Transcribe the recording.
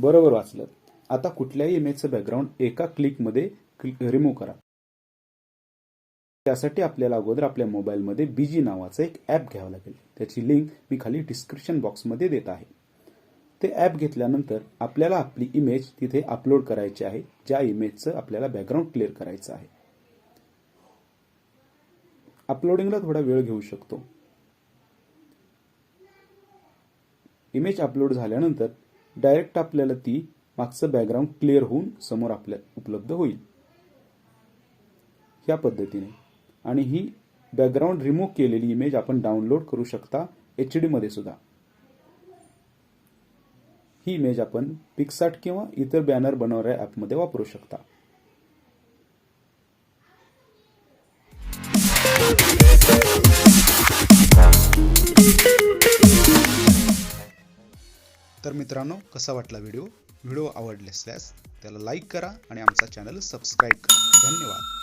बरोबर वाचलं. आता कुठल्याही इमेजचं बॅकग्राऊंड एका क्लिकमध्ये रिमूव्ह करा. त्यासाठी आपल्याला अगोदर आपल्या मोबाईलमध्ये बीजी नावाचं एक ॲप घ्यावं लागेल. त्याची लिंक मी खाली डिस्क्रिप्शन बॉक्समध्ये देत आहे. ते ॲप घेतल्यानंतर आपल्याला आपली इमेज तिथे अपलोड करायची आहे, ज्या इमेजचं आपल्याला बॅकग्राऊंड क्लिअर करायचं आहे. अपलोडिंगला थोडा वेळ घेऊ शकतो. इमेज अपलोड झाल्यानंतर डायरेक्ट आपल्याला ती मागचं बॅकग्राऊंड क्लिअर होऊन समोर आपल्याला उपलब्ध होईल या पद्धतीने. आणि ही बॅकग्राऊंड रिमूव्ह केलेली इमेज आपण डाउनलोड करू शकता HD मध्ये सुद्धा. ही इमेज आपण PicsArt किंवा इतर बॅनर बनवणाऱ्या ॲपमध्ये वापरू शकता. तर मित्रांनो, कसा वाटला व्हिडिओ आवडले असल्यास त्याला लाईक करा आणि आमचा चॅनल सबस्क्राईब करा. धन्यवाद.